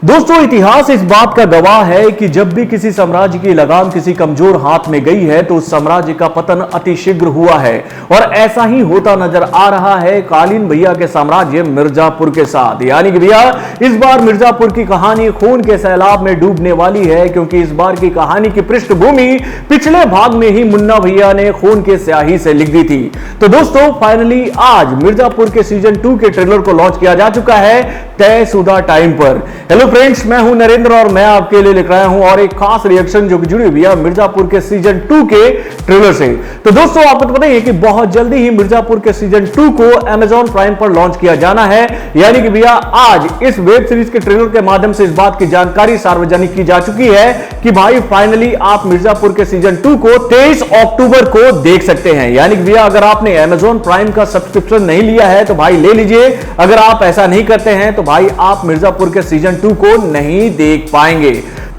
दोस्तों, इतिहास इस बात का गवाह है कि जब भी किसी साम्राज्य की लगाम किसी कमजोर हाथ में गई है तो उस साम्राज्य का पतन अति शीघ्र हुआ है। और ऐसा ही होता नजर आ रहा है कालीन भैया के साम्राज्य मिर्जापुर के साथ। यानी कि भैया इस बार मिर्जापुर की कहानी खून के सैलाब में डूबने वाली है, क्योंकि इस बार की कहानी की पृष्ठभूमि पिछले भाग में ही मुन्ना भैया ने खून के स्याही से लिख दी थी। तो दोस्तों, फाइनली आज मिर्जापुर के सीजन 2 के ट्रेलर को लॉन्च किया जा चुका है तयशुदा टाइम पर। हेलो फ्रेंड्स, मैं हूं नरेंद्र और मैं आपके लिए लेकर आया हूं और एक खास रिएक्शन जो कि जुड़ी हुई है मिर्जापुर के सीजन 2 के ट्रेलर से। तो दोस्तों, आपको तो पता ही है कि बहुत जल्दी ही मिर्जापुर के सीजन 2 को Amazon प्राइम पर लॉन्च किया जाना है। यानी कि भैया आज इस वेब सीरीज के ट्रेलर के माध्यम से इस बात की जानकारी सार्वजनिक की जा चुकी है कि भाई फाइनली आप मिर्जापुर के सीजन 2 को 23 अक्टूबर को देख सकते हैं। यानी कि भैया अगर आपने Amazon प्राइम का सब्सक्रिप्शन नहीं लिया है तो भाई ले लीजिए। अगर आप ऐसा नहीं करते हैं तो भाई आप मिर्जापुर के सीजन 2 को नहीं देख पाएंगे।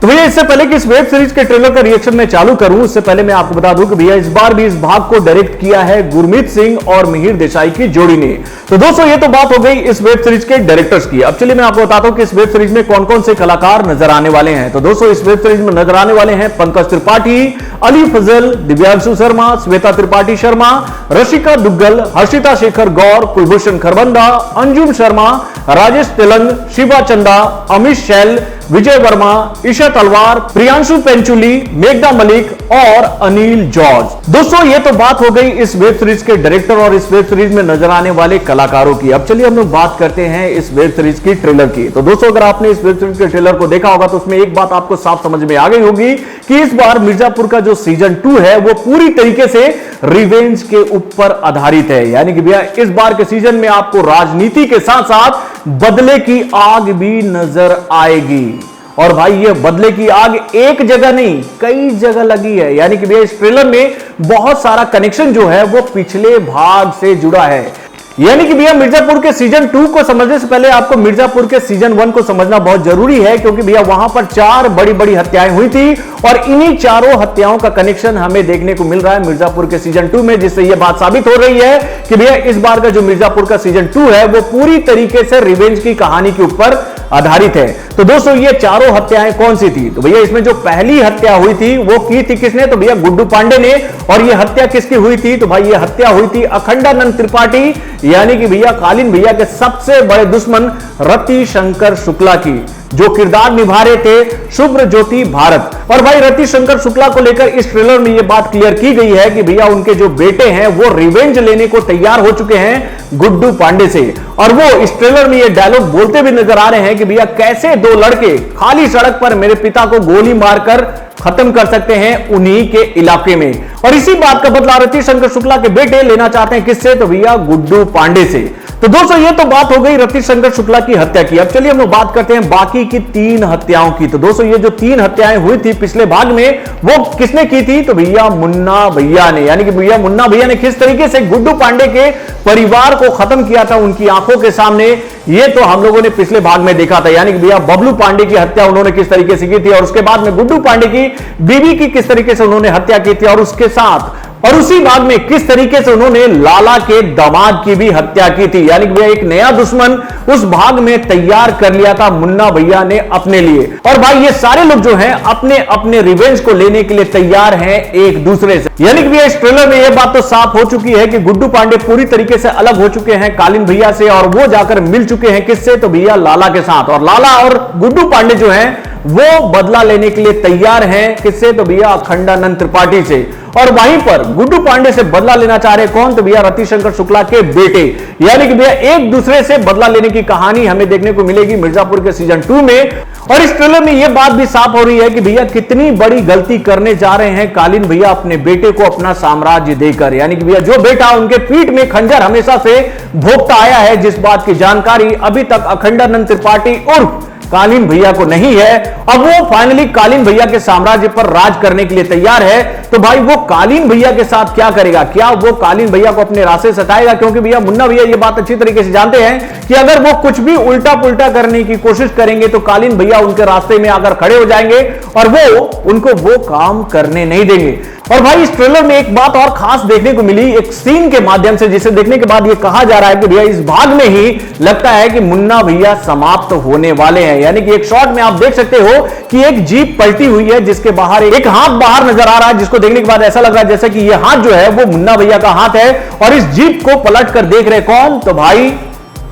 तो भैया इससे पहले कि इस वेब सीरीज के ट्रेलर का रिएक्शन मैं चालू करूं, उससे पहले मैं आपको बता दूं कि भैया इस बार भी इस भाग को डायरेक्ट किया है गुरमीत सिंह और मिहिर देसाई की जोड़ी ने। तो दोस्तों, ये तो बात हो गई इस वेब सीरीज के डायरेक्टर्स की। अब चलिए मैं आपको बताता हूं कि इस वेब सीरीज में कौन कौन से कलाकार नजर आने वाले हैं। तो दोस्तों, इस वेब सीरीज में नजर आने वाले हैं पंकज त्रिपाठी, अली फजल, दिव्यांशु शर्मा, श्वेता त्रिपाठी शर्मा, रशिका दुग्गल, हर्षिता शेखर गौर, कुलभूषण खरबंदा, अंजुम शर्मा, राजेश तेलंग, शिवा चंदा, अमित शैल, विजय वर्मा, ईशा तलवार, प्रियांशु पेंचुली, मेघना मलिक और अनिल जॉर्ज। दोस्तों, ये तो बात हो गई इस वेब सीरीज के डायरेक्टर और इस वेब सीरीज में नजर आने वाले कलाकारों की। अब चलिए हम लोग बात करते हैं इस वेब सीरीज की ट्रेलर की। तो दोस्तों, अगर आपने इस वेब सीरीज के ट्रेलर को देखा होगा तो उसमें एक बात आपको साफ समझ में आ गई होगी कि इस बार मिर्जापुर का जो सीजन 2 है वो पूरी तरीके से रिवेंज के ऊपर आधारित है। यानी कि भैया इस बार के सीजन में आपको राजनीति के साथ साथ बदले की आग भी नजर आएगी। और भाई ये बदले की आग एक जगह नहीं कई जगह लगी है। यानी कि भैया इस ट्रेलर में बहुत सारा कनेक्शन जो है वो पिछले भाग से जुड़ा है। यानी कि भैया मिर्जापुर के सीजन 2 को समझने से पहले आपको मिर्जापुर के सीजन 1 को समझना बहुत जरूरी है, क्योंकि भैया वहां पर 4 बड़ी बड़ी हत्याएं हुई थी और इन्हीं चारों हत्याओं का कनेक्शन हमें देखने को मिल रहा है मिर्जापुर के सीजन 2 में, जिससे यह बात साबित हो रही है कि भैया इस बार का जो मिर्जापुर का सीजन 2 है वो पूरी तरीके से रिवेंज की कहानी के ऊपर आधारित है। तो दोस्तों, ये चारों हत्याएं कौन सी थी? तो भैया इसमें जो पहली हत्या हुई थी वो की थी किसने? तो भैया गुड्डू पांडे ने। और ये हत्या किसकी हुई थी? तो भाई ये हत्या हुई थी अखंडानंद त्रिपाठी, यानी कि भैया कालीन भैया के सबसे बड़े दुश्मन रति शंकर शुक्ला की, जो किरदार निभा रहे थे शुभ्र ज्योति भारत। और भाई रति शंकर शुक्ला को लेकर इस ट्रेलर में यह बात क्लियर की गई है कि भैया उनके जो बेटे हैं वो रिवेंज लेने को तैयार हो चुके हैं गुड्डू पांडे से। और वो इस ट्रेलर में ये डायलॉग बोलते भी नजर आ रहे हैं कि भैया कैसे 2 लड़के खाली सड़क पर मेरे पिता को गोली मारकर खत्म कर सकते हैं उन्हीं के इलाके में। और इसी बात का बदला रति शंकर शुक्ला के बेटे लेना चाहते हैं किससे? तो भैया गुड्डू पांडे से। तो दोस्तों, ये तो बात हो गई रति शंकर शुक्ला की हत्या की। अब चलिए हम लोग बात करते हैं बाकी की 3 हत्याओं की। तो दोस्तों, ये जो 3 हत्याएं हुई थी पिछले भाग में वो किसने की थी? तो भैया मुन्ना भैया ने। यानी कि भैया मुन्ना भैया ने किस तरीके से गुड्डू पांडे के परिवार को खत्म किया था उनकी आंखों के सामने, ये तो हम लोगों ने पिछले भाग में देखा था। यानी कि भैया बबलू पांडे की हत्या उन्होंने किस तरीके से की थी और उसके बाद में गुड्डू पांडे की बीवी की किस तरीके से उन्होंने हत्या की थी, और उसके साथ और उसी भाग में किस तरीके से उन्होंने लाला के दामाद की भी हत्या की थी। यानी कि भैया एक नया दुश्मन उस भाग में तैयार कर लिया था मुन्ना भैया ने अपने लिए। और भाई ये सारे लोग जो हैं अपने अपने रिवेंज को लेने के लिए तैयार हैं एक दूसरे से। यानी कि भैया इस ट्रेलर में यह बात तो साफ हो चुकी है कि गुड्डू पांडे पूरी तरीके से अलग हो चुके हैं कालीन भैया से, और वो जाकर मिल चुके हैं किससे? तो भैया लाला के साथ। और लाला और गुड्डू पांडे जो हैं वो बदला लेने के लिए तैयार हैं किससे? तो भैया अखंडानंद त्रिपाठी से। और वहीं पर गुड्डू पांडे से बदला लेना चाह रहे कौन? तो भैया रति शंकर शुक्ला के बेटे। यानी कि भैया एक दूसरे से बदला लेने की कहानी हमें देखने को मिलेगी मिर्जापुर के सीजन 2 में। और इस ट्रेलर में यह बात भी साफ हो रही है कि भैया कितनी बड़ी गलती करने जा रहे हैं कालीन भैया अपने बेटे को अपना साम्राज्य देकर। यानी कि भैया जो बेटा उनके पीठ में खंजर हमेशा से भोगता आया है, जिस बात की जानकारी अभी तक अखंडानंद त्रिपाठी उर्फ कालीन भैया को नहीं है, अब वो फाइनली कालीन भैया के साम्राज्य पर राज करने के लिए तैयार है। तो भाई वो कालीन भैया के साथ क्या करेगा? क्या वो कालीन भैया को अपने रास्ते सटाएगा? क्योंकि भैया मुन्ना भैया ये बात अच्छी तरीके से जानते हैं कि अगर वो कुछ भी उल्टा पुल्टा करने की कोशिश करेंगे तो कालीन भैया उनके रास्ते में आकर खड़े हो जाएंगे और वो उनको वो काम करने नहीं देंगे। और भाई इस ट्रेलर में एक बात और खास देखने को मिली एक सीन के माध्यम से, जिसे देखने के बाद ये कहा जा रहा है कि भैया इस भाग में ही लगता है कि मुन्ना भैया समाप्त होने वाले हैं। यानी कि एक शॉट में आप देख सकते हो कि एक जीप पलटी हुई है जिसके बाहर एक हाथ बाहर नजर आ रहा है, जिसको देखने के बाद ऐसा लग रहा है जैसे कि यह हाथ जो है वो मुन्ना भैया का हाथ है और इस जीप को पलट कर देख रहे कौन, तो भाई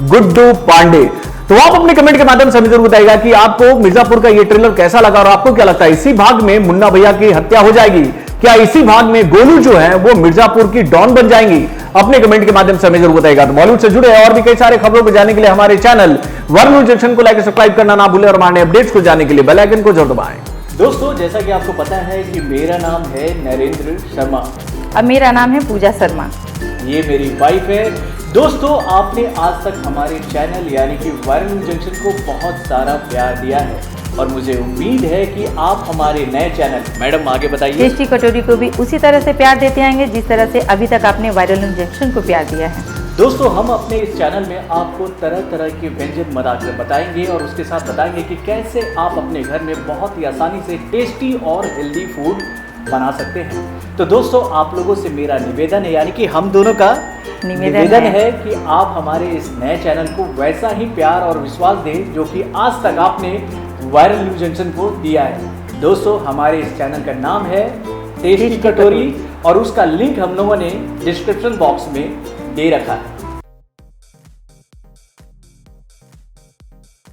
गुड्डू पांडे। तो आप अपने कमेंट के माध्यम से जरूर बताइएगा कि आपको मिर्जापुर का यह ट्रेलर कैसा लगा और आपको क्या लगता है इसी भाग में मुन्ना भैया की हत्या हो जाएगी, क्या इसी भाग में गोलू जो है वो मिर्जापुर की डॉन बन जाएंगी? अपने कमेंट के माध्यम से हमें जरूर बताइएगा। तो बॉलीवुड से जुड़े और भी कई सारे खबरों को जानने के लिए हमारे चैनल वर्ल्ड न्यूज जंक्शन को लाइक सब्सक्राइब करना ना भूलें और हमारे अपडेट्स को जानने के लिए बेल आइकन को जरूर दबाएं। दोस्तों, जैसा कि आपको पता है कि मेरा नाम है नरेंद्र शर्मा अब मेरा नाम है पूजा शर्मा। ये मेरी वाइफ है। दोस्तों, आपने आज तक हमारे चैनल यानी कि वायरल न्यूज जंक्शन को बहुत सारा प्यार दिया है और मुझे उम्मीद है कि आप हमारे नए चैनल, मैडम आगे बताइए, टेस्टी कटोरी को भी उसी तरह से प्यार देते आएंगे जिस तरह से अभी तक आपने वायरल न्यूज जंक्शन को प्यार दिया है। दोस्तों, हम अपने इस चैनल में आपको तरह तरह के व्यंजन बनाकर बताएंगे और उसके साथ बताएंगे कि कैसे आप अपने घर में बहुत ही आसानी से टेस्टी और हेल्दी फूड बना सकते हैं। तो दोस्तों, आप लोगों से मेरा निवेदन है, यानी कि हम दोनों का निवेदन है कि आप हमारे इस नए चैनल को वैसा ही प्यार और विश्वास दें जो कि आज तक आपने वायरल न्यूज जंक्शन को दिया है। दोस्तों, हमारे इस चैनल का नाम है टेस्टी कटोरी और उसका लिंक हम लोगों ने डिस्क्रिप्शन बॉक्स में दे रखा है।